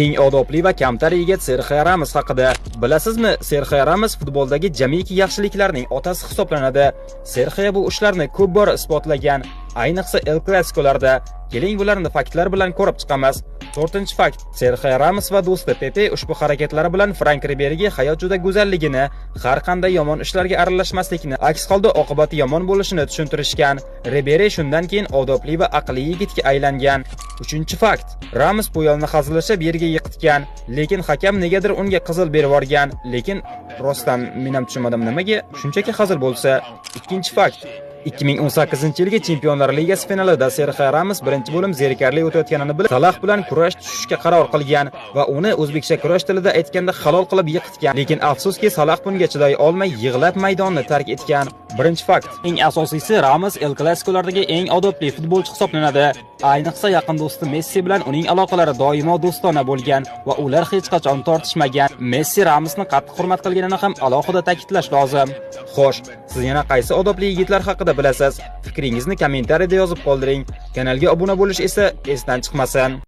Eng odobli va kamtar yigit Serxio Ramos haqida. Bilasizmi, Serxio Ramos futboldagi jamiki yaxshiliklarning otasi hisoblanadi. Serxio bu ishlarni ko'p bor isbotlagan, ayniqsa El Clasico'larda. Keling, bularni faktlar bilan ko'rib chiqamiz. 4-fakt. Serxio Ramos va do'sti Pepe ushbu harakatlari bilan Frank Riberiga hayot juda go'zalligini, har qanday yomon ishlarga aralashmaslikni, aks holda oqibati yomon bo'lishini tushuntirishgan. Riberi shundan keyin odobli va aqlli yigitga aylangan. 3-fakt. Ramos bu yo'lni hazillashib yerga yiqitgan, lekin hakam negadir unga qizil berib yuborgan. Lekin rostdan men ham tushunmadim nimaga, shunchaki hazil bo'lsa. 2-fakt. 2018-yilgi Chempionlar Ligasi finalida Serxio Ramos birinchi bo'lim zerikarli o'tayotganini bilib, Salah bilan kurash tushishga qaror qilgan va uni o'zbekcha kurash tilida aytganda halol qilib yiqitgan. Lekin afsuski, Salah bunga chiday olmay yig'lab maydonni tark etgan. 1-fakt. Eng asosiysi, Ramos El Clasico'lardagi eng odobli futbolchi hisoblanadi. Ayniqsa yaqin do'sti Messi bilan uning aloqalari doimo do'stona bo'lgan va ular hech qachon tortishmagan. Messi Ramosni qattiq hurmat qilganini ham alohida ta'kidlash lozim. Xo'sh, siz yana qaysi odobli yigitlar haqida bilasiz? Fikringizni kommentariyada yozib qoldiring. Kanalga obuna bo'lish esa esdan chiqmasin.